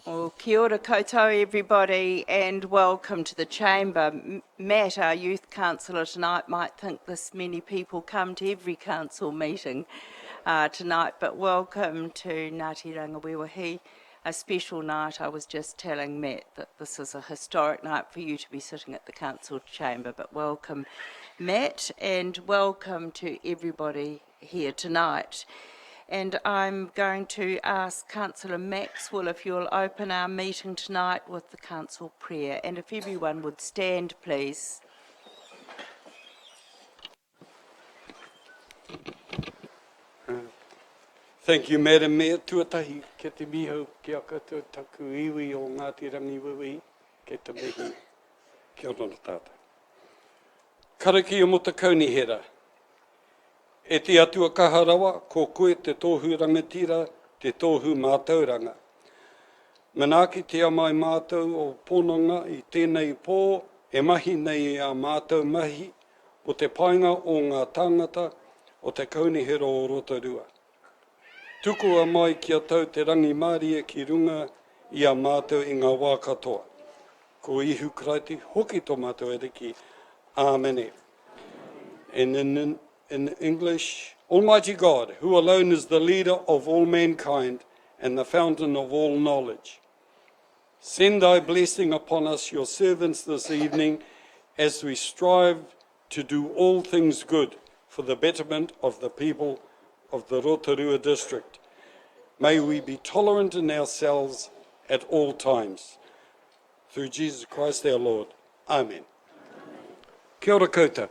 Well, kia ora koutou everybody and welcome to the chamber. Matt, our youth councillor tonight, might think this many people come to every council meeting tonight, but welcome to Ngāti Rangawiwahi, a special night. I was just telling Matt that this is a historic night for you to be sitting at the council chamber, but welcome Matt and welcome to everybody here tonight. And I'm going to ask Councillor Maxwell if you'll open our meeting tonight with the council prayer. And if everyone would stand, please. Thank you, Madam Mayor. Tuatahi, ke te miho ki a koutou taku iwi o Ngāti Rangiwiwi, ke te mihi. Kia ora tātou. Kariki o mo te kaunihera. E te atua kaharawa, ko koe te tōhu rangatira, te tōhu mātauranga. Manaaki te amai mātou o ponanga i tēnei pō, e mahi nei a mātou mahi, o te painga o ngā tāngata, o te kaunihera o Rotorua. Tuku a mai kia tau te rangi mārie ki runga i a mātou i ngā wā katoa. Ko ihu kraiti, hoki tō mātou eriki. Āmene. And in English, Almighty God, who alone is the leader of all mankind and the fountain of all knowledge, send thy blessing upon us, your servants, this evening, as we strive to do all things good for the betterment of the people of the Rotorua district. May we be tolerant in ourselves at all times. Through Jesus Christ our Lord. Amen. Kia ora koutou.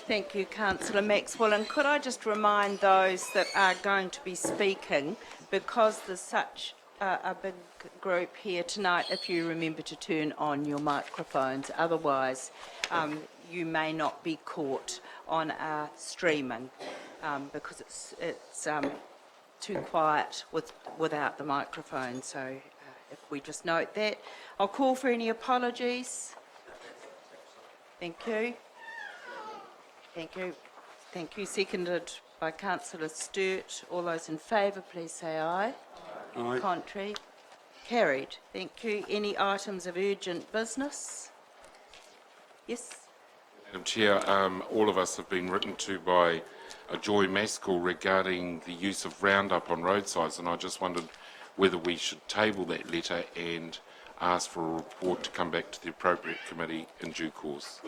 Thank you, Councillor Maxwell. And could I just remind those that are going to be speaking, because there's such a big group here tonight, if you remember to turn on your microphones. Otherwise, you may not be caught on our streaming because it's too quiet without the microphone. So if we just note that. I'll call for any apologies. Thank you. Thank you. Thank you. Seconded by Councillor Sturt. All those in favour, please say aye. Aye. Contrary? Carried. Thank you. Any items of urgent business? Yes? Madam Chair, all of us have been written to by a Joy Maskell regarding the use of Roundup on roadsides, and I just wondered whether we should table that letter and ask for a report to come back to the appropriate committee in due course.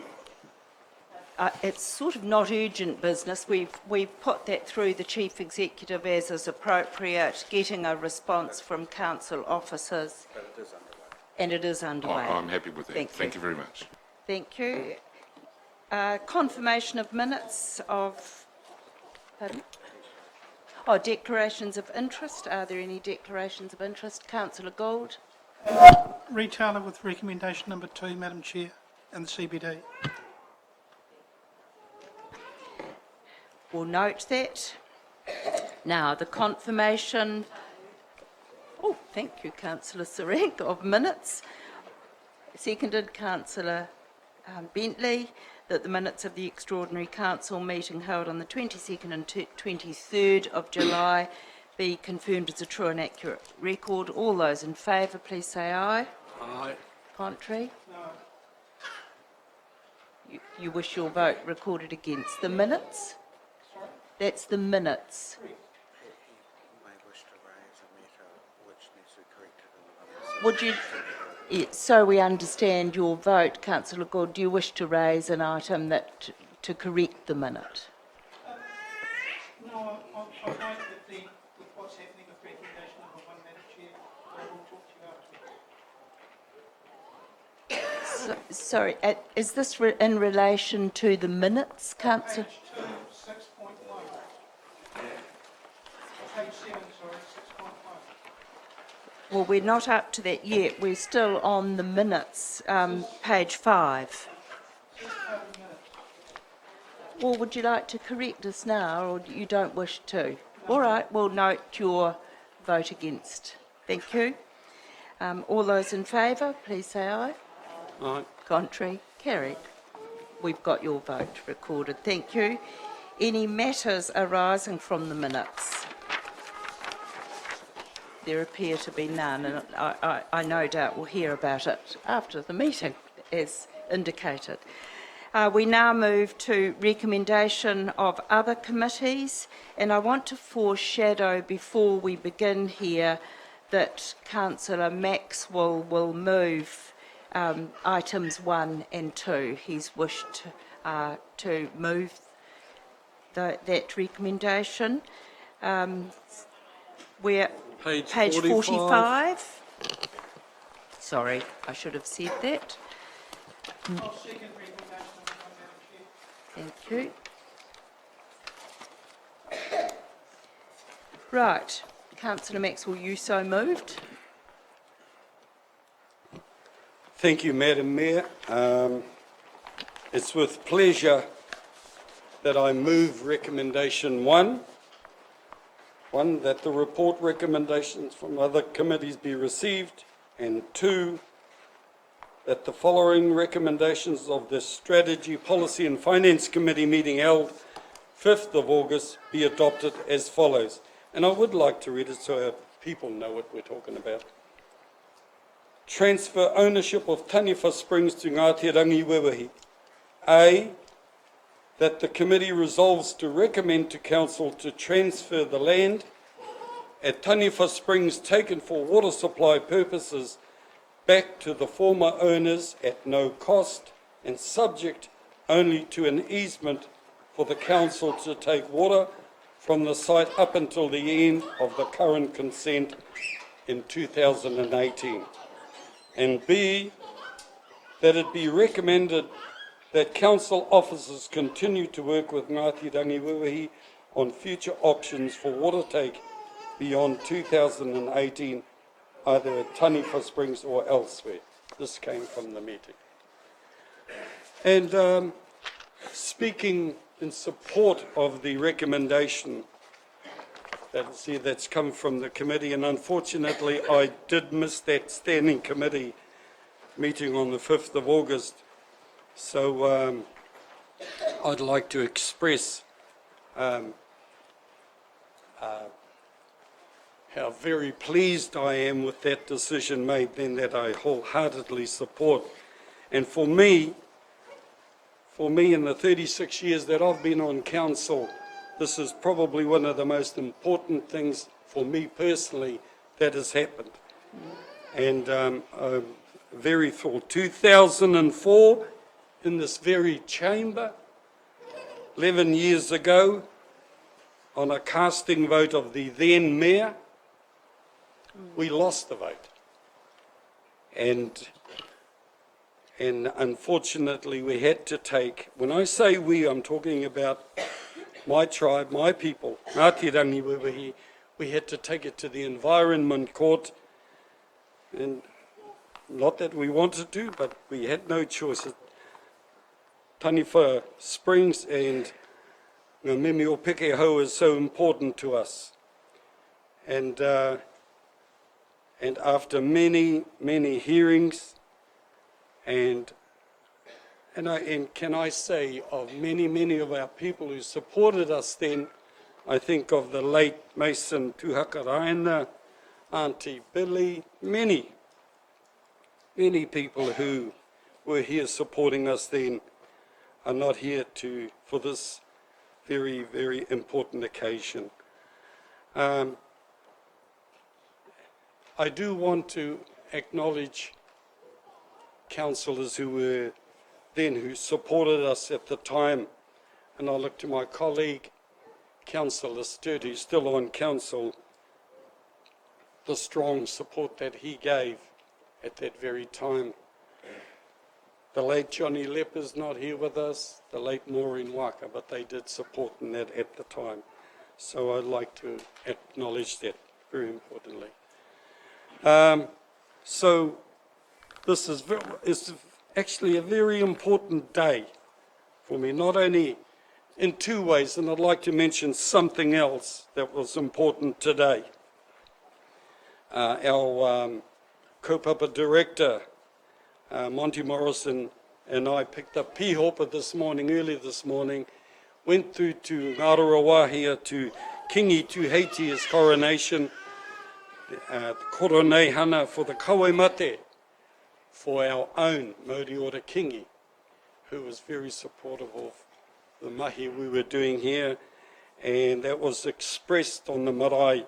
It's sort of not urgent business. We've put that through the Chief Executive as is appropriate, getting a response from council officers. And it is underway. I'm happy with that. Thank you very much. Thank you. Confirmation of minutes of... Pardon? Oh, declarations of interest. Are there any declarations of interest? Councillor Gould. Retailer with recommendation number 2, Madam Chair, and the CBD. We'll note that. Now, the confirmation, thank you, Councillor Sarek, of minutes. Seconded, Councillor Bentley, that the minutes of the extraordinary council meeting held on the 22nd and 23rd of July be confirmed as a true and accurate record. All those in favour, please say aye. Aye. Contrary? No. You wish your vote recorded against the minutes? That's the minutes. Would you, so we understand your vote, Councillor Gould, do you wish to raise an item that to correct the minute? No, I note that with what's happening with recommendation number 1, Madam Chair, I will talk to you afterwards. Sorry, is this in relation to the minutes, Councillor? Page 2, 6.1. Page 7, sorry, 6.1. Well, we're not up to that yet. We're still on the minutes, page 5. Well, would you like to correct us now, or you don't wish to? No. All right, we'll note your vote against. Thank you. All those in favour, please say aye. Aye. Contrary? Carried. We've got your vote recorded. Thank you. Any matters arising from the minutes? there appear to be none, and I no doubt will hear about it after the meeting, as indicated. We now move to recommendation of other committees, and I want to foreshadow before we begin here that Councillor Maxwell will move items 1 and 2. He's wished to move that recommendation. We're Page 45. Sorry, I should have said that. I'll second recommendation number 1, Madam Chair. Thank you. Right, Councillor Maxwell, you so moved. Thank you, Madam Mayor. It's with pleasure that I move recommendation 1, that the report recommendations from other committees be received, and 2, that the following recommendations of the Strategy, Policy and Finance Committee meeting held 5th of August be adopted as follows. And I would like to read it so our people know what we're talking about. Transfer ownership of Taniwha Springs to Ngāti Rangi Wewahi. A, that the committee resolves to recommend to Council to transfer the land at Taniwha Springs taken for water supply purposes back to the former owners at no cost and subject only to an easement for the Council to take water from the site up until the end of the current consent in 2018. And B, that it be recommended that Council officers continue to work with Ngāti Rangi Wewahi on future options for water take beyond 2018, either at Taniwha Springs or elsewhere. This came from the meeting. And speaking in support of the recommendation that's come from the committee, and unfortunately I did miss that standing committee meeting on the 5th of August, so I'd like to express how very pleased I am with that decision made then, that I wholeheartedly support. And for me in the 36 years that I've been on council, this is probably one of the most important things for me personally that has happened. And I'm very full. 2004, in this very chamber, 11 years ago, on a casting vote of the then mayor, we lost the vote. And unfortunately we had to take, when I say we, I'm talking about my tribe, my people, Ngāti Rangi Wewahi, we had to take it to the Environment Court, and not that we wanted to, but we had no choice. Taniwha Springs and Ngā Mimi o Pekehau is so important to us. And after many, many hearings, and can I say of many, many of our people who supported us then, I think of the late Mason Tuhakaraina, Auntie Billy, many people who were here supporting us then are not here for this very, very important occasion. I do want to acknowledge councillors who supported us at the time, and I look to my colleague, Councillor Sturt, who's still on council, the strong support that he gave at that very time. The late Johnny Lepp is not here with us, the late Maureen Waka, but they did support in that at the time. So I'd like to acknowledge that very importantly. So this is actually a very important day for me, not only in two ways, and I'd like to mention something else that was important today. Our kaupapa director, Monty Morrison, and I picked up pihopa early this morning, went through to Rotorua here to Kingi Tuheiki's coronation, the koronei hana for the kawemate for our own Māori Ora Kingi, who was very supportive of the mahi we were doing here, and that was expressed on the marae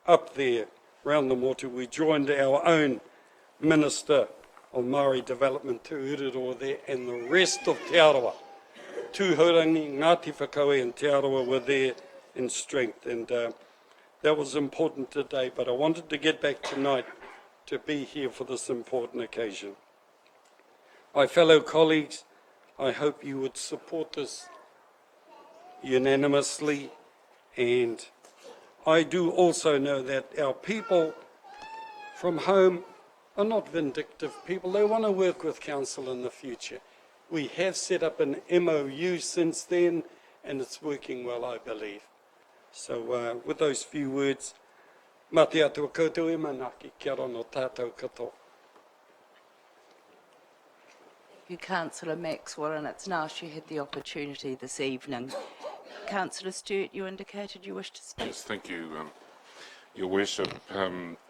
up there around the motu. We joined our own Minister of Māori Development, Te Ururoa there, and the rest of Te Arawa. Tūhaurangi, Ngāti Whakaue and Te Arawa were there in strength, and that was important today, but I wanted to get back tonight to be here for this important occasion. My fellow colleagues, I hope you would support this unanimously, and I do also know that our people from home are not vindictive people. They want to work with council in the future. We have set up an MOU since then, and it's working well, I believe. So with those few words, mā te atua koutou e manaki, kia ora no tātou katoa. Thank you, Councillor Maxwell, and it's nice you had the opportunity this evening. Councillor Stewart, you indicated you wished to speak. Yes, thank you, Your Worship.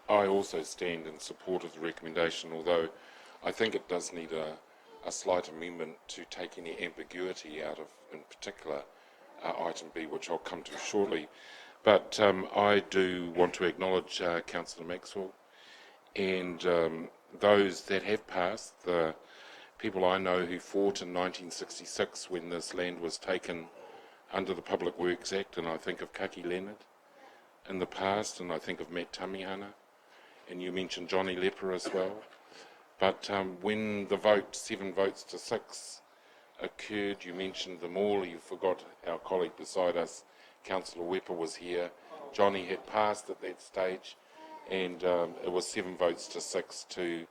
I also stand in support of the recommendation, although I think it does need a slight amendment to take any ambiguity out of, in particular, item B, which I'll come to shortly. But I do want to acknowledge Councillor Maxwell and those that have passed, the people I know who fought in 1966 when this land was taken under the Public Works Act, and I think of Kaki Leonard in the past, and I think of Matt Tamihana, and you mentioned Johnny Lepper as well. But when the vote, 7 votes to 6, occurred, you mentioned them all. You forgot our colleague beside us, Councillor Wepper, was here. Johnny had passed at that stage, and it was 7 votes to 6 to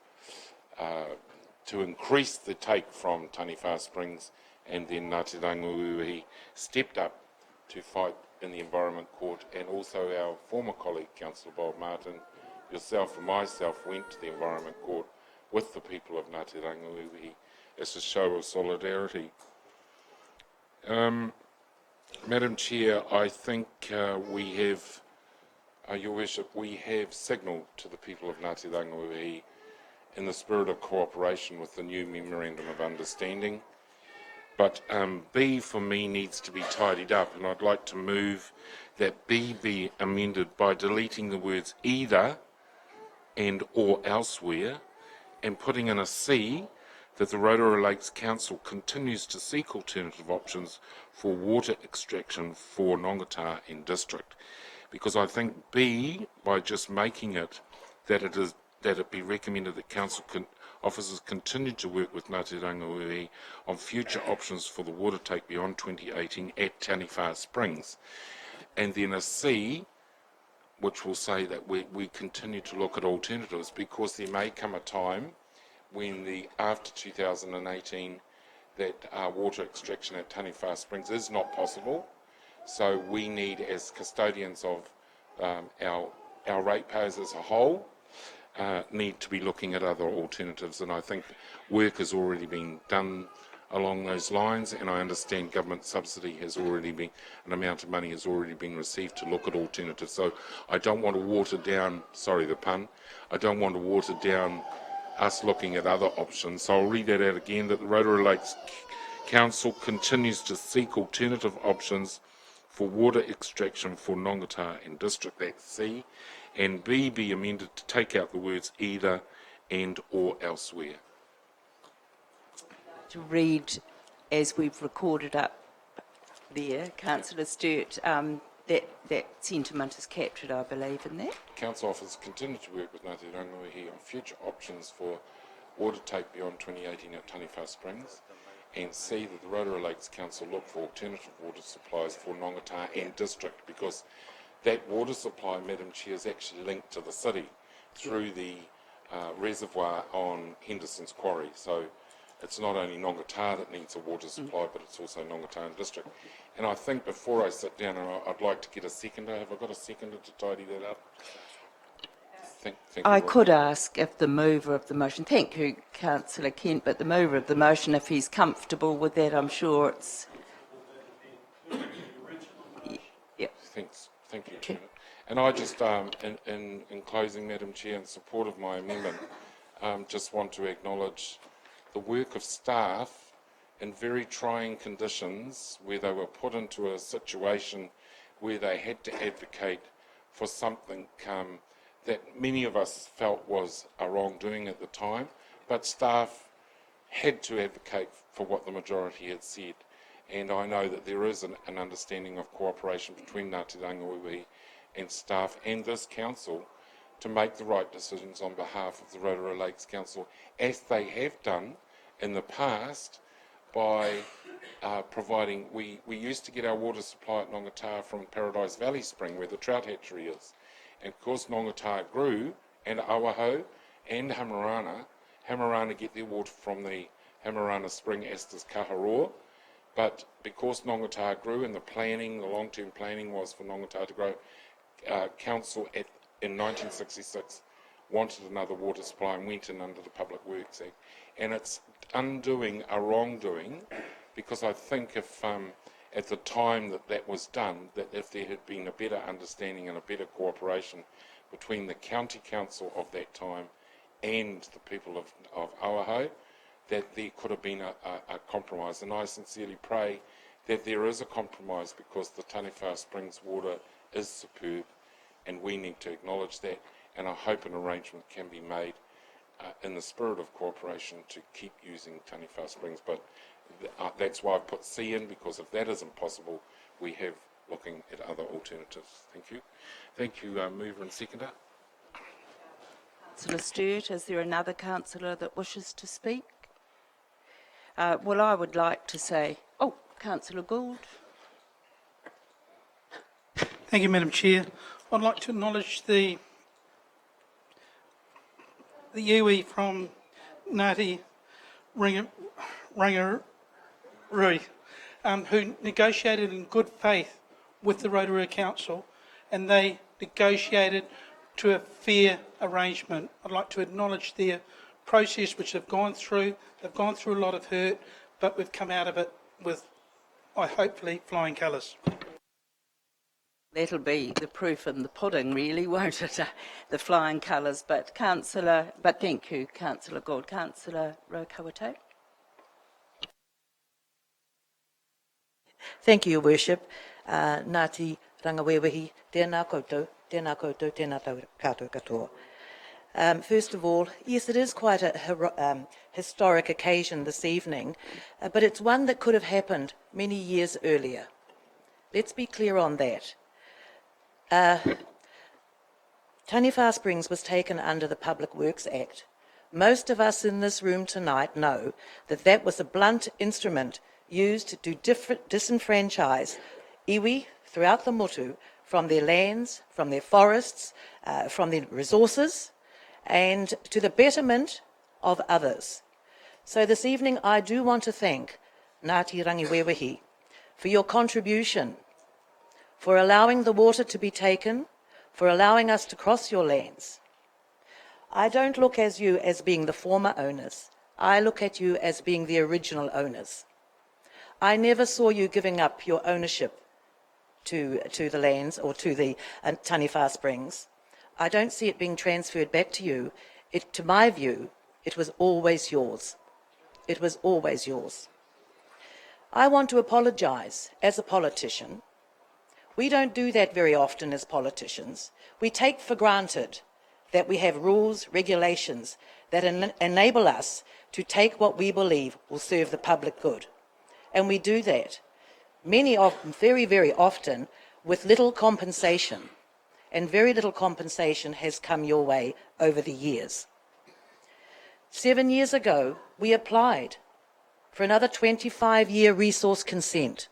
increase the take from Taniwha Springs, and then Ngāti Rangiuhi stepped up to fight in the Environment Court, and also our former colleague, Councillor Bob Martin, yourself and myself went to the Environment Court with the people of Ngāti Rangiuhi as a show of solidarity. Madam Chair, I think we have, Your Worship, we have signalled to the people of Ngāti Rangiuhi in the spirit of cooperation with the new Memorandum of Understanding. But B for me needs to be tidied up, and I'd like to move that B be amended by deleting the words either and or elsewhere, and putting in a C that the Rotorua Lakes Council continues to seek alternative options for water extraction for Nongata and District. Because I think B, by just making it that it be recommended that council officers continue to work with Ngāti Rangiuhi on future options for the water take beyond 2018 at Taniwha Springs. And then a C, which will say that we continue to look at alternatives, because there may come a time when after 2018 that water extraction at Taniwha Springs is not possible. So we need, as custodians of our ratepayers as a whole, need to be looking at other alternatives, and I think work has already been done along those lines, and I understand government subsidy has already been, an amount of money has already been received to look at alternatives. So I don't want to water down, sorry the pun, I don't want to water down us looking at other options. So I'll read that out again, that the Rotorua Lakes Council continues to seek alternative options for water extraction for Nongata and District, that's C, and B be amended to take out the words either and or elsewhere. To read, as we've recorded up there, Councillor Stewart, that sentiment is captured, I believe, in that. Council officers continue to work with Ngāti Rangiuhi on future options for water take beyond 2018 at Taniwha Springs, and C, that the Rotorua Lakes Council look for alternative water supplies for Nongata and District, because that water supply, Madam Chair, is actually linked to the city through the reservoir on Henderson's Quarry. So it's not only Nongata that needs a water supply, but it's also Nongata and District. And I think before I sit down, I'd like to get a seconder. Have I got a seconder to tidy that up? Thank I you, could ask if the mover of the motion, thank you, Councillor Kent, but the mover of the motion, if he's comfortable with that, I'm sure it's... Yeah. Thank you, Chairman. And I just, in closing, Madam Chair, in support of my amendment, just want to acknowledge the work of staff in very trying conditions where they were put into a situation where they had to advocate for something that many of us felt was a wrongdoing at the time, but staff had to advocate for what the majority had said. And I know that there is an understanding of cooperation between Ngāti Rangiwewe and staff and this council to make the right decisions on behalf of the Rotorua Lakes Council, as they have done in the past by providing, we used to get our water supply at Nongataha from Paradise Valley Spring, where the trout hatchery is. And of course Nongataha grew, and Awaho and Hamarana get their water from the Hamarana Spring, as does Kaharoa. But because Nongataha grew, and the long-term planning was for Nongataha to grow, Council in 1966 wanted another water supply and went in under the Public Works Act. And it's undoing a wrongdoing, because I think if at the time that was done, that if there had been a better understanding and a better cooperation between the county council of that time and the people of Awaho, that there could have been a compromise. And I sincerely pray that there is a compromise, because the Taniwha Springs water is superb, and we need to acknowledge that. And I hope an arrangement can be made in the spirit of cooperation to keep using Taniwha Springs. But that's why I've put C in, because if that isn't possible, we have looking at other alternatives. Thank you. Thank you, mover and seconder. Councillor Sturt, is there another councillor that wishes to speak? Well, I would like to say, Councillor Gould. Thank you, Madam Chair. I'd like to acknowledge the iwi from Ngāti Rangiwewe, who negotiated in good faith with the Rotorua Council, and they negotiated to a fair arrangement. I'd like to acknowledge their process which they've gone through. They've gone through a lot of hurt, but we've come out of it with, hopefully, flying colours. That'll be the proof in the pudding, really, won't it? The flying colours. But thank you, Councillor Gould. Councillor Rokawate. Thank you, Your Worship. Ngāti Rangiwewe, tēnā koutou, tēnā tātou katoa. First of all, yes, it is quite a historic occasion this evening, but it's one that could have happened many years earlier. Let's be clear on that. Taniwha Springs was taken under the Public Works Act. Most of us in this room tonight know that that was a blunt instrument used to disenfranchise iwi throughout the motu from their lands, from their forests, from their resources, and to the betterment of others. So this evening I do want to thank Ngāti Rangiwewe for your contribution, for allowing the water to be taken, for allowing us to cross your lands. I don't look at you as being the former owners. I look at you as being the original owners. I never saw you giving up your ownership to the lands or to the Taniwha Springs. I don't see it being transferred back to you. To my view, it was always yours. It was always yours. I want to apologise as a politician. We don't do that very often as politicians. We take for granted that we have rules, regulations that enable us to take what we believe will serve the public good. And we do that, very, very often, with little compensation. And very little compensation has come your way over the years. 7 years ago, we applied for another 25-year resource consent.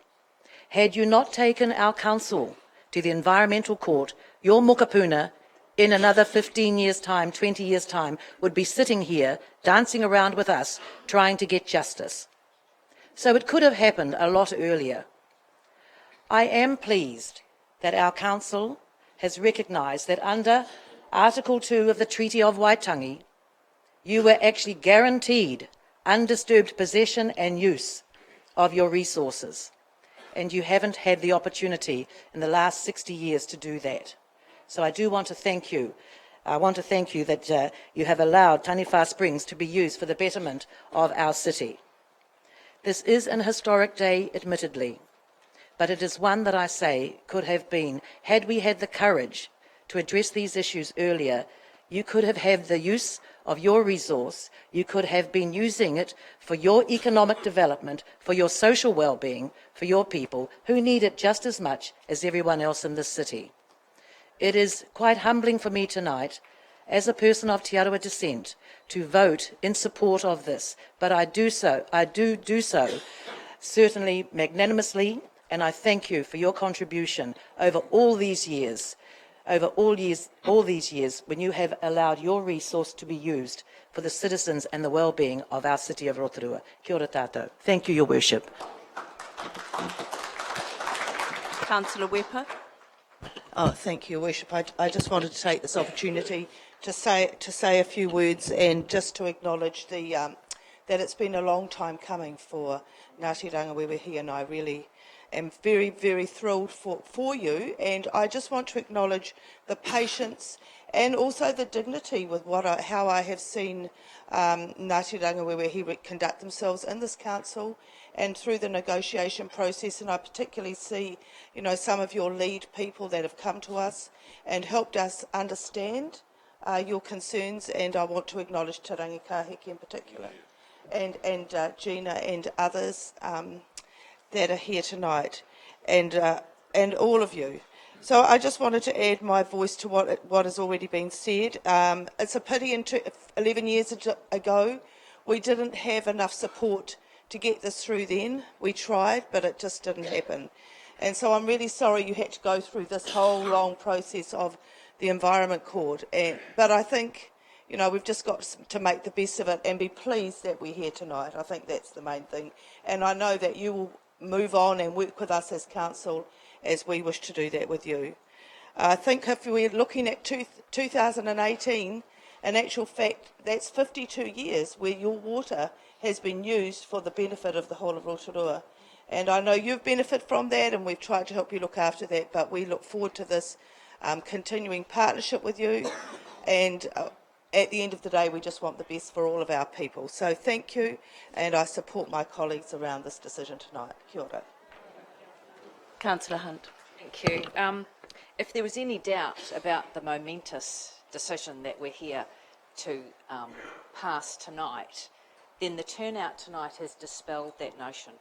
Had you not taken our council to the Environmental Court, your mokapuna in another 15 years' time, 20 years' time, would be sitting here dancing around with us trying to get justice. So it could have happened a lot earlier. I am pleased that our council has recognised that under Article 2 of the Treaty of Waitangi, you were actually guaranteed undisturbed possession and use of your resources. And you haven't had the opportunity in the last 60 years to do that. So I do want to thank you. I want to thank you that you have allowed Taniwha Springs to be used for the betterment of our city. This is an historic day, admittedly, but it is one that I say could have been, had we had the courage to address these issues earlier, you could have had the use of your resource, you could have been using it for your economic development, for your social well-being, for your people, who need it just as much as everyone else in this city. It is quite humbling for me tonight, as a person of Te Arawa descent, to vote in support of this, but I do so certainly magnanimously, and I thank you for your contribution over all these years, all these years when you have allowed your resource to be used for the citizens and the well-being of our city of Rotorua. Kia ora tātou. Thank you, Your Worship. Councillor Wepa. Oh, thank you, Your Worship. I just wanted to take this opportunity to say a few words and just to acknowledge that it's been a long time coming for Ngāti Rangiwewehi, and I really am very, very thrilled for you. And I just want to acknowledge the patience and also the dignity with how I have seen Ngāti Rangiwewehi conduct themselves in this council and through the negotiation process. And I particularly see, some of your lead people that have come to us and helped us understand your concerns, and I want to acknowledge Te Rangi Kahiki in particular, and Gina and others that are here tonight, and all of you. So I just wanted to add my voice to what has already been said. It's a pity 11 years ago we didn't have enough support to get this through then. We tried, but it just didn't happen. And so I'm really sorry you had to go through this whole long process of the Environment Court. But I think, we've just got to make the best of it and be pleased that we're here tonight. I think that's the main thing. And I know that you will move on and work with us as council as we wish to do that with you. I think if we're looking at 2018, in actual fact, that's 52 years where your water has been used for the benefit of the whole of Rotorua. And I know you've benefited from that, and we've tried to help you look after that, but we look forward to this continuing partnership with you. And at the end of the day, we just want the best for all of our people. So thank you, and I support my colleagues around this decision tonight. Kia ora. Councillor Hunt. Thank you. If there was any doubt about the momentous decision that we're here to pass tonight, then the turnout tonight has dispelled that notion.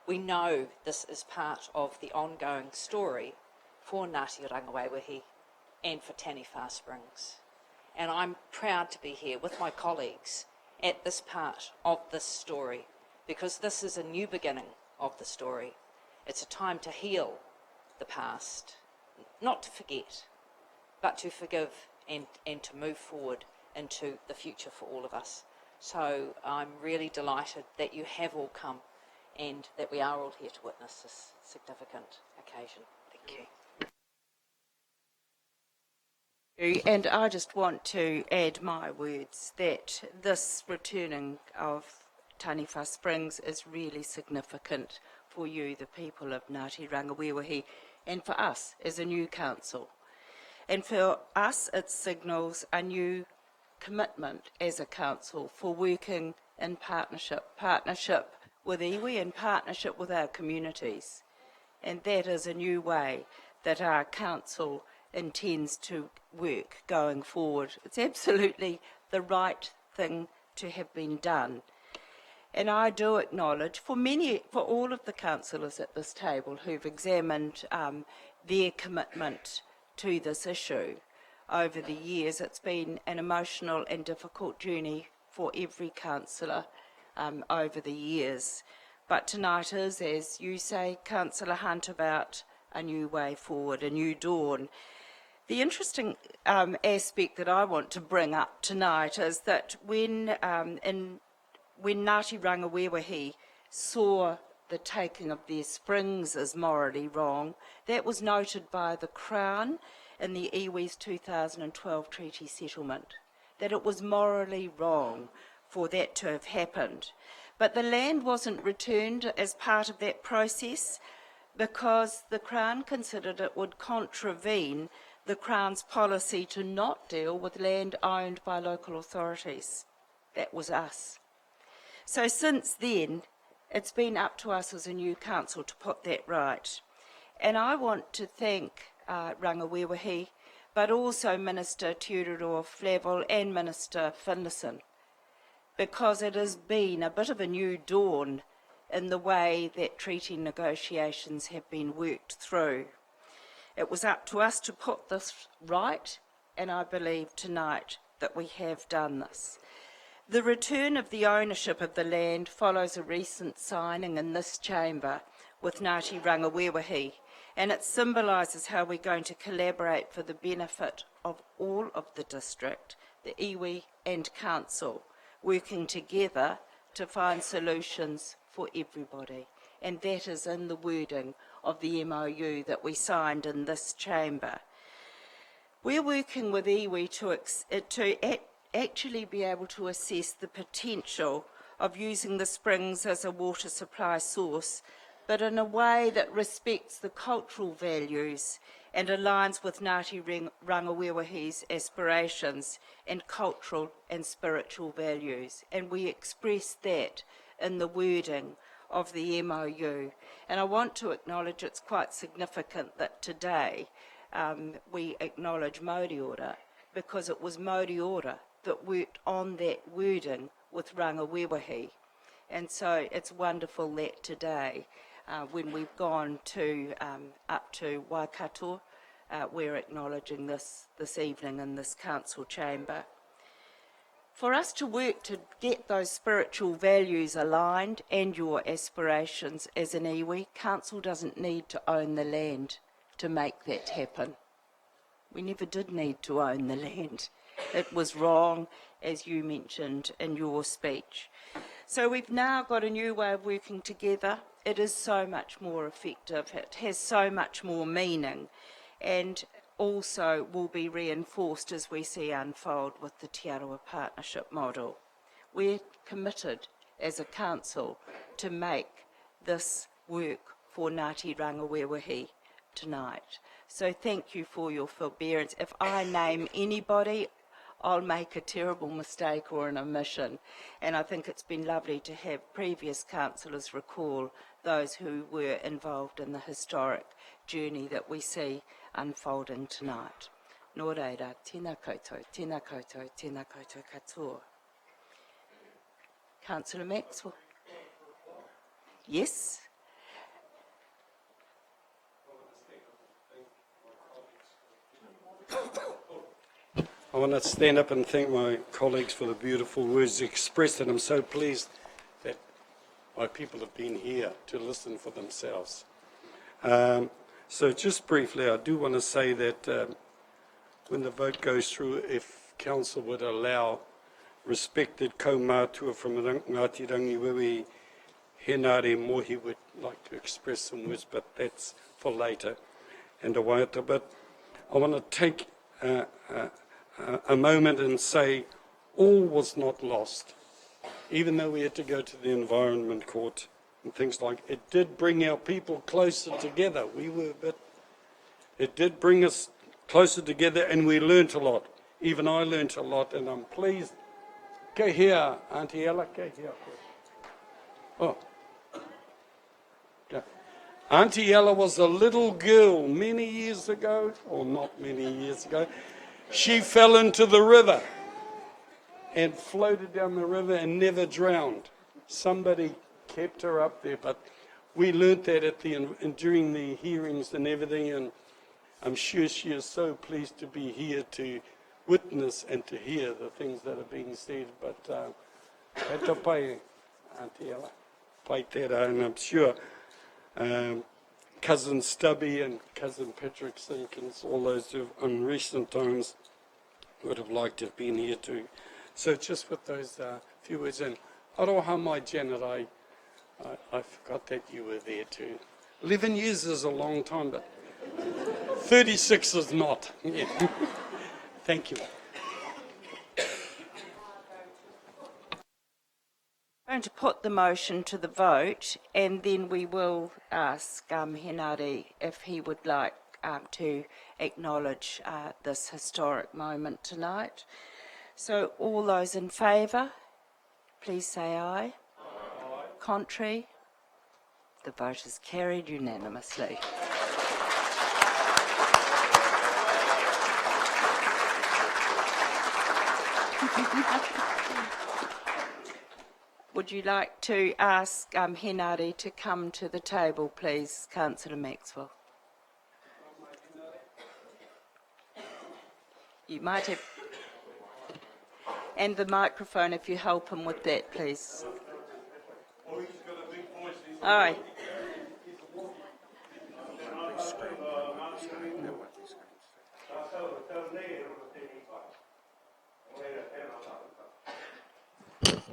We know this is part of the ongoing story for Ngāti Rangiwewehi and for Taniwha Springs. And I'm proud to be here with my colleagues at this part of this story, because this is a new beginning of the story. It's a time to heal the past, not to forget, but to forgive and to move forward into the future for all of us. So I'm really delighted that you have all come and that we are all here to witness this significant occasion. Thank you. And I just want to add my words that this returning of Taniwha Springs is really significant for you, the people of Ngāti Rangiwewehi, and for us as a new council. And for us, it signals a new commitment as a council for working in partnership with iwi, in partnership with our communities. And that is a new way that our council intends to work going forward. It's absolutely the right thing to have been done. And I do acknowledge for all of the councillors at this table who've examined their commitment to this issue over the years, it's been an emotional and difficult journey for every councillor over the years. But tonight is, as you say, Councillor Hunt, about a new way forward, a new dawn. The interesting aspect that I want to bring up tonight is that when Ngāti Rangiwewehi saw the taking of their springs as morally wrong, that was noted by the Crown in the iwi's 2012 treaty settlement, that it was morally wrong for that to have happened. But the land wasn't returned as part of that process because the Crown considered it would contravene the Crown's policy to not deal with land owned by local authorities. That was us. So since then, it's been up to us as a new council to put that right. And I want to thank Rangawewahi, but also Minister Te Ururoa Flavel and Minister Finlayson, because it has been a bit of a new dawn in the way that treaty negotiations have been worked through. It was up to us to put this right, and I believe tonight that we have done this. The return of the ownership of the land follows a recent signing in this chamber with Ngāti Rangawewahi, and it symbolises how we're going to collaborate for the benefit of all of the district, the iwi and council, working together to find solutions for everybody. And that is in the wording of the MOU that we signed in this chamber. We're working with iwi to actually be able to assess the potential of using the springs as a water supply source, but in a way that respects the cultural values and aligns with Ngāti Rangawewahi's aspirations and cultural and spiritual values. And we express that in the wording of the MOU. And I want to acknowledge it's quite significant that today we acknowledge Māori Ora, because it was Māori Ora that worked on that wording with Rangawewahi. And so it's wonderful that today, when we've gone to up to Waikato, we're acknowledging this evening in this council chamber. For us to work to get those spiritual values aligned and your aspirations as an iwi, council doesn't need to own the land to make that happen. We never did need to own the land. It was wrong, as you mentioned in your speech. So we've now got a new way of working together. It is so much more effective. It has so much more meaning, and also will be reinforced as we see unfold with the Te Arawa partnership model. We're committed as a council to make this work for Ngāti Rangawewahi tonight. So thank you for your forbearance. If I name anybody, I'll make a terrible mistake or an omission. And I think it's been lovely to have previous councillors recall those who were involved in the historic journey that we see unfolding tonight. Nō reira, tēnā koutou, tēnā koutou, tēnā koutou katoa. Councillor Maxwell. Yes? I want to stand up and thank my colleagues for the beautiful words expressed, and I'm so pleased that my people have been here to listen for themselves. So just briefly, I do want to say that when the vote goes through, if Council would allow respected kaumātua from Ngāti Rangiwewe, Henare Mohi would like to express some words, but that's for later, and a waiata. But I want to take a moment and say all was not lost. Even though we had to go to the Environment Court and things like it, did bring our people closer together. It did bring us closer together, and we learnt a lot. Even I learnt a lot, and I'm pleased. Kei hea, Auntie Ella, kei hea. Oh. Okay. Auntie Ella was a little girl many years ago, or not many years ago. She fell into the river and floated down the river and never drowned. Somebody kept her up there, but we learnt that during the hearings and everything, and I'm sure she is so pleased to be here to witness and to hear the things that are being said. But e pai, Auntie Ella, pai tērā, and I'm sure Cousin Stubby and Cousin Patrick Simpkins, all those who in recent times would have liked to have been here too. So just with those few words, and aroha mai Janet, I forgot that you were there too. 11 years is a long time, but 36 is not. Yeah. Thank you. I'm going to put the motion to the vote, and then we will ask Henare if he would like to acknowledge this historic moment tonight. So all those in favour, please say aye. Contrary? The vote is carried unanimously. Would you like to ask Henare to come to the table, please, Councillor Maxwell? You might have... And the microphone, if you help him with that, please. Aye.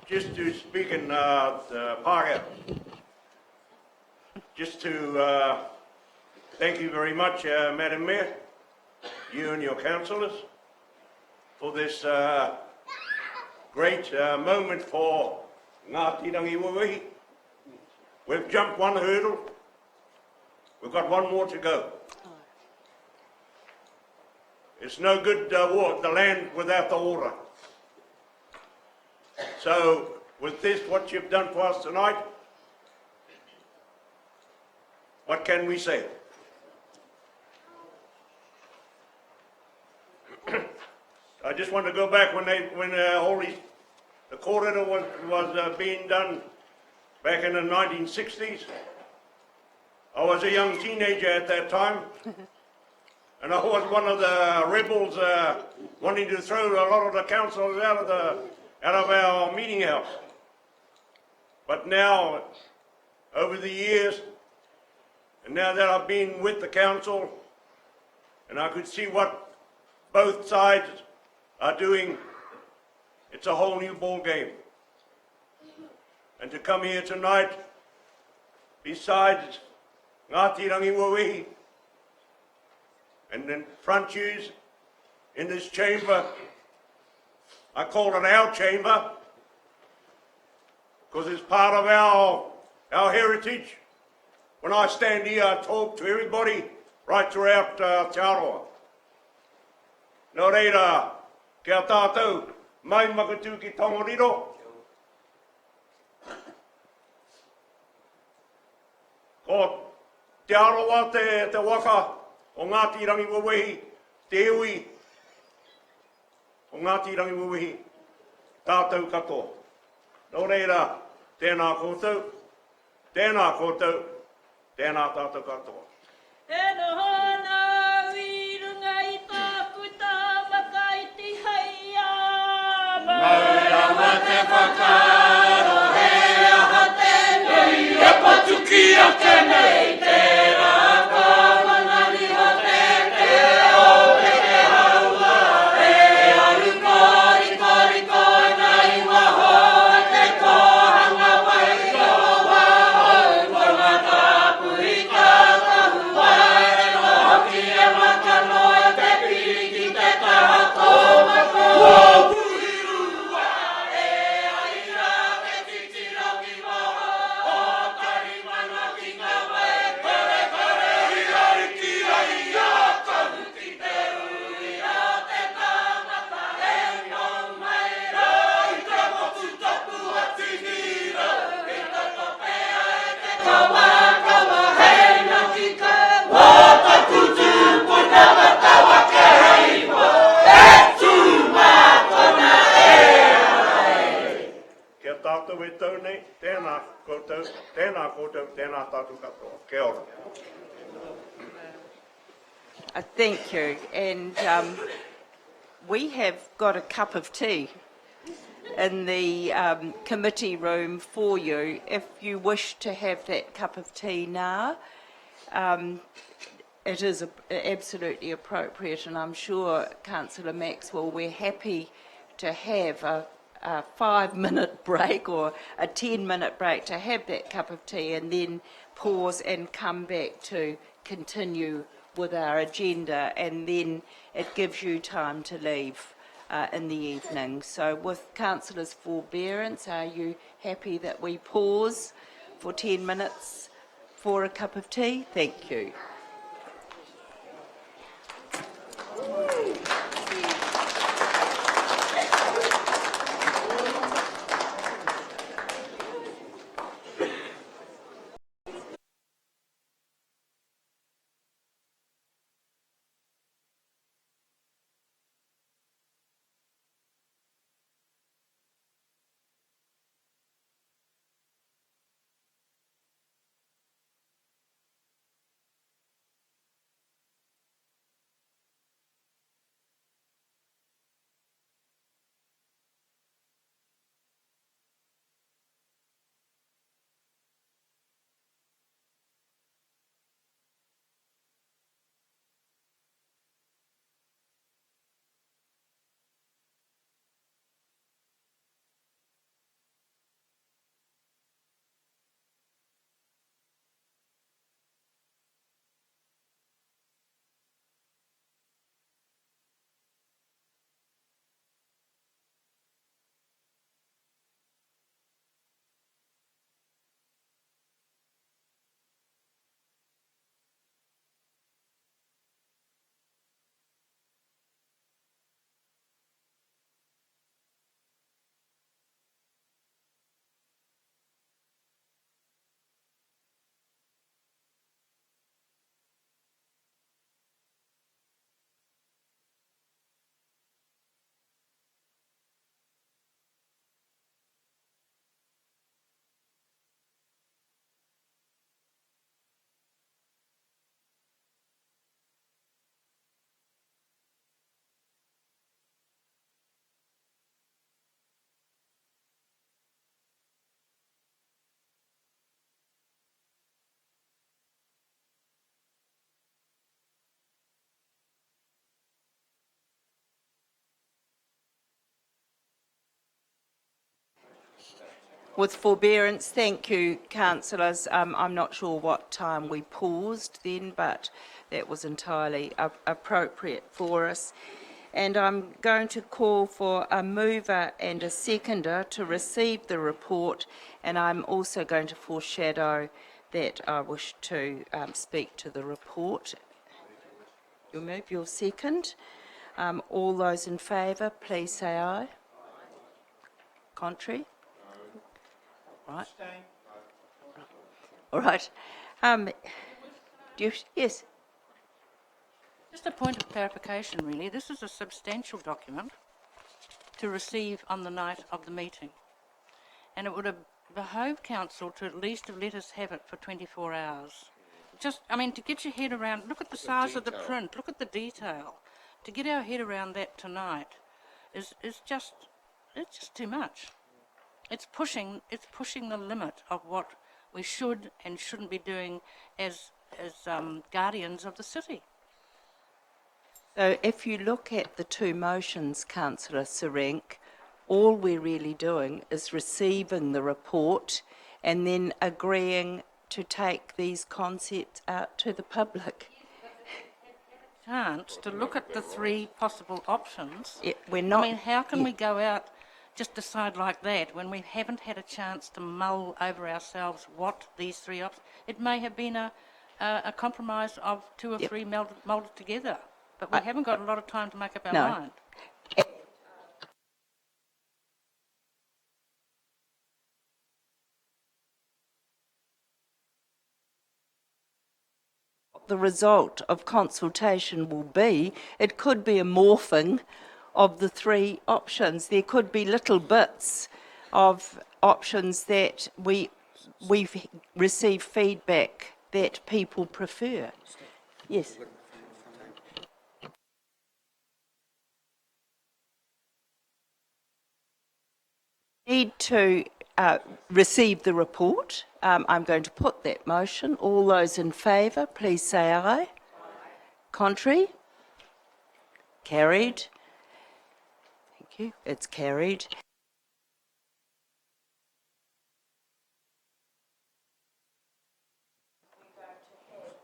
Just to speak in the Pākehā, just to thank you very much, Madam Mayor, you and your councillors, for this great moment for Ngāti Rangiwawihi. We've jumped one hurdle, we've got one more to go. It's no good the land without the water. So, with this, what you've done for us tonight, what can we say? I just want to go back when all these, the corridor was being done back in the 1960s. I was a young teenager at that time, and I was one of the rebels wanting to throw a lot of the councillors out of our meeting house. But now, over the years, and now that I've been with the council, and I could see what both sides are doing, it's a whole new ball game. And to come here tonight, besides Ngāti Rangiwawihi, and then front yous in this chamber, I call it our chamber because it's part of our heritage. When I stand here, I talk to everybody right throughout Rotorua. Nō reira, kia tātou, mai makatū ki Tongariro. Ko te aroa te waka o Ngāti Rangiwawihi, te iwi o Ngāti Rangiwawihi, tātou katoa. Nō reira, tēnā koutou, tēnā koutou, tēnā tātou katoa. E noho nā wirunga I tāku tā waka I te haia. Maura wa te whakaro he aha tēnei, e patuki a tēnei, te rāka wangari ho te o te te haua. E aru kori kori kona I waho a te kohanga wai o waho, kona tāpu I ka kahua. E no hoki e makano e te piriki te taha tōmako. Purirua e aira te titiro ki waho, o tari mana ki ngā wai. Kore kore I ariki ai a kahu ki te ui a te tāngata e no mai rā. I te motu tapu a tinira, e te topea e te kawa kawa hei na ki ka. Wā taku tūpuna wata wake hei wā, e tūmā kona e ai. Kia tātou e tau nei, tēnā koutou, tēnā tātou katoa. Kia ora. Thank you. And we have got a cup of tea in the committee room for you. If you wish to have that cup of tea now, it is absolutely appropriate, and I'm sure, Councillor Maxwell, we're happy to have a 5-minute break or a 10-minute break to have that cup of tea and then pause and come back to continue with our agenda, and then it gives you time to leave in the evening. So with Councillors' forbearance, are you happy that we pause for 10 minutes for a cup of tea? Thank you. With forbearance, thank you, councillors. I'm not sure what time we paused then, but that was entirely appropriate for us. And I'm going to call for a mover and a seconder to receive the report, and I'm also going to foreshadow that I wish to speak to the report. You'll move, you'll second. All those in favour, please say aye. Contrary? Right. All right. Yes. Just a point of clarification, really. This is a substantial document to receive on the night of the meeting. And it would have behoved council to at least have let us have it for 24 hours. Just, I mean, to get your head around, look at the size of the print, look at the detail. To get our head around that tonight is just too much. It's pushing the limit of what we should and shouldn't be doing as guardians of the city. So if you look at the two motions, Councillor Serenk, all we're really doing is receiving the report and then agreeing to take these concepts out to the public. Chance to look at the three possible options. We're not. I mean, how can we go out, just decide like that, when we haven't had a chance to mull over ourselves what these three options? It may have been a compromise of two or three melded together, but we haven't got a lot of time to make up our mind. The result of consultation will be, it could be a morphing of the three options. There could be little bits of options that we've received feedback that people prefer. Yes. Need to receive the report. I'm going to put that motion. All those in favour, please say aye. Contrary? Carried. Thank you. It's carried.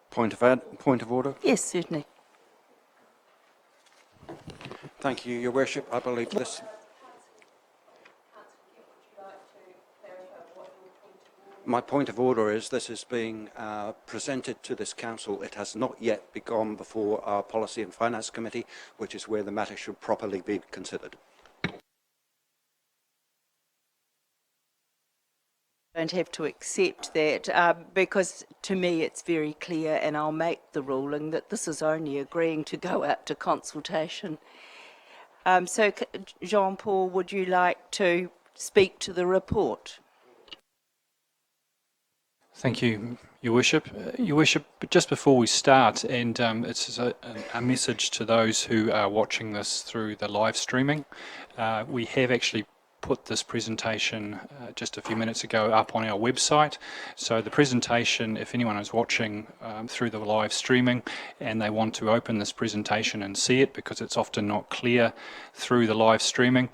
Point of order. Yes, certainly. Thank you, Your Worship. I believe this. My point of order is this is being presented to this council. It has not yet gone before our Policy and Finance Committee, which is where the matter should properly be considered. Don't have to accept that because to me it's very clear, and I'll make the ruling that this is only agreeing to go out to consultation. So Jean-Paul, would you like to speak to the report? Thank you, Your Worship. Your Worship, just before we start, and it's a message to those who are watching this through the live streaming, we have actually put this presentation just a few minutes ago up on our website. So the presentation, if anyone is watching through the live streaming and they want to open this presentation and see it, because it's often not clear through the live streaming,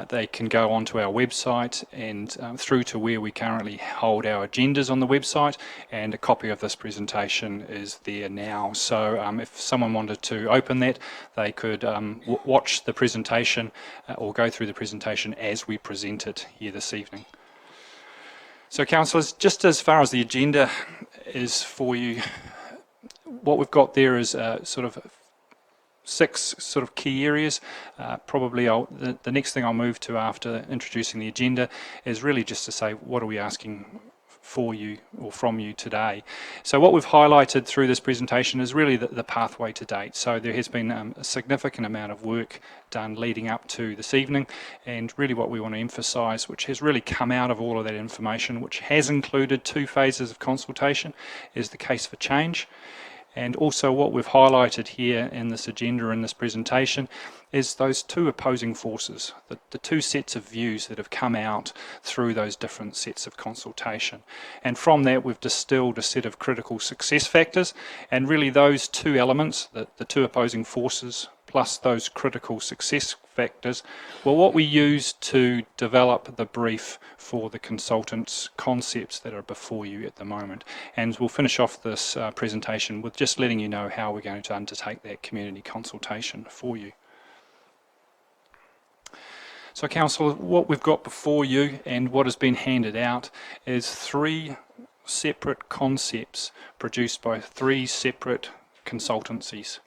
they can go onto our website and through to where we currently hold our agendas on the website, and a copy of this presentation is there now. So if someone wanted to open that, they could watch the presentation or go through the presentation as we present it here this evening. So councillors, just as far as the agenda is for you, what we've got there is sort of 6 sort of key areas. Probably the next thing I'll move to after introducing the agenda is really just to say, what are we asking for you or from you today? So what we've highlighted through this presentation is really the pathway to date. So there has been a significant amount of work done leading up to this evening, and really what we want to emphasise, which has really come out of all of that information, which has included 2 phases of consultation, is the case for change. And also what we've highlighted here in this agenda in this presentation is those 2 opposing forces, the 2 sets of views that have come out through those different sets of consultation. And from that we've distilled a set of critical success factors, and really those 2 elements, the 2 opposing forces plus those critical success factors were what we used to develop the brief for the consultants' concepts that are before you at the moment. And we'll finish off this presentation with just letting you know how we're going to undertake that community consultation for you. So, Councillor, what we've got before you and what has been handed out is 3 separate concepts produced by 3 separate consultancies.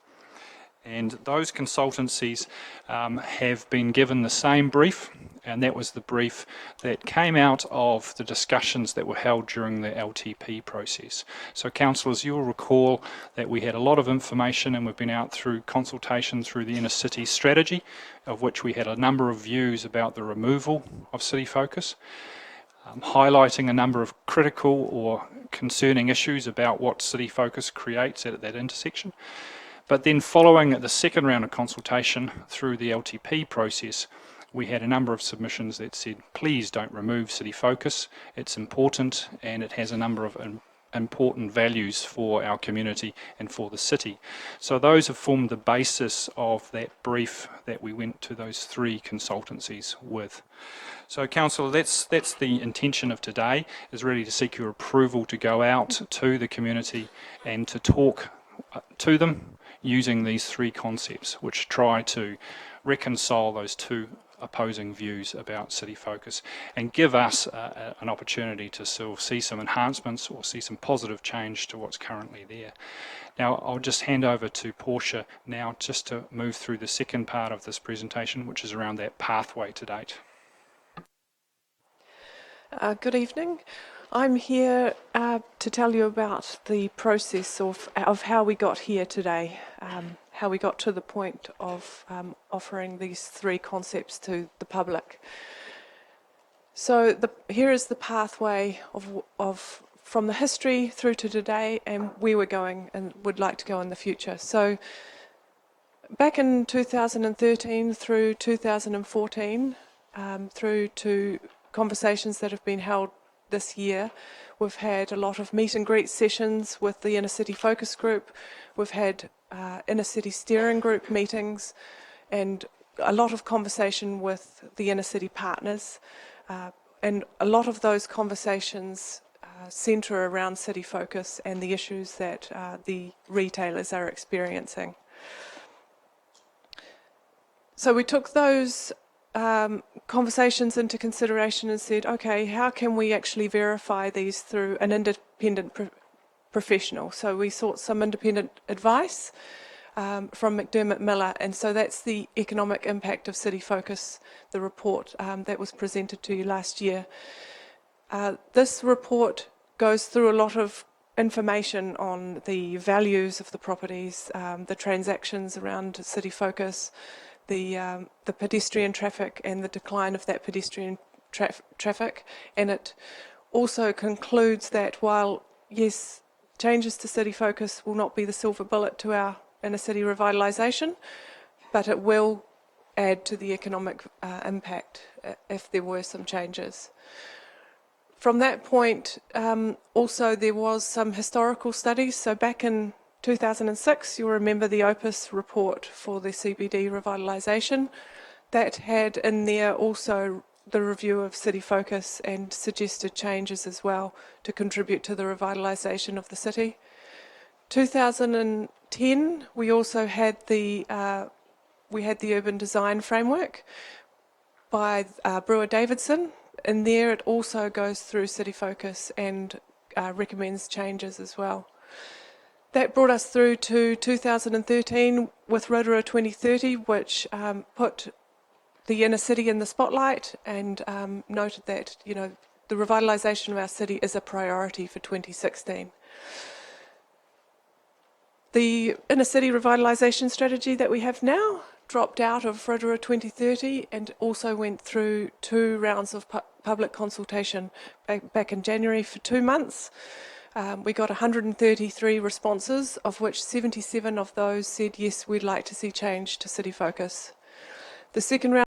And those consultancies have been given the same brief, and that was the brief that came out of the discussions that were held during the LTP process. So, councillors, you'll recall that we had a lot of information, and we've been out through consultation through the inner city strategy, of which we had a number of views about the removal of city focus, highlighting a number of critical or concerning issues about what city focus creates at that intersection. But then following the second round of consultation through the LTP process, we had a number of submissions that said, please don't remove city focus. It's important, and it has a number of important values for our community and for the city. So those have formed the basis of that brief that we went to those 3 consultancies with. So, Councillor, that's the intention of today, is really to seek your approval to go out to the community and to talk to them using these 3 concepts, which try to reconcile those 2 opposing views about city focus and give us an opportunity to sort of see some enhancements or see some positive change to what's currently there. Now, I'll just hand over to Portia now just to move through the second part of this presentation, which is around that pathway to date. Good evening. I'm here to tell you about the process of how we got here today, how we got to the point of offering these 3 concepts to the public. So here is the pathway of from the history through to today and where we're going and would like to go in the future. So back in 2013 through 2014, through to conversations that have been held this year, we've had a lot of meet and greet sessions with the Inner City Focus Group. We've had Inner City Steering Group meetings and a lot of conversation with the Inner City partners. And a lot of those conversations centre around city focus and the issues that the retailers are experiencing. So we took those conversations into consideration and said, okay, how can we actually verify these through an independent professional? So we sought some independent advice from McDermott Miller, and so that's the economic impact of city focus, the report that was presented to you last year. This report goes through a lot of information on the values of the properties, the transactions around city focus, the pedestrian traffic and the decline of that pedestrian traffic, and it also concludes that while, yes, changes to city focus will not be the silver bullet to our inner city revitalisation, but it will add to the economic impact if there were some changes. From that point, also there was some historical studies. So back in 2006, you'll remember the Opus report for the CBD revitalisation. That had in there also the review of city focus and suggested changes as well to contribute to the revitalisation of the city. 2010, we also had the urban design framework by Brewer Davidson. In there, it also goes through city focus and recommends changes as well. That brought us through to 2013 with Rotorua 2030, which put the inner city in the spotlight and noted that, you know, the revitalisation of our city is a priority for 2016. The inner city revitalisation strategy that we have now dropped out of Rotorua 2030 and also went through 2 rounds of public consultation back in January for 2 months. We got 133 responses, of which 77 of those said, yes, we'd like to see change to city focus. The second round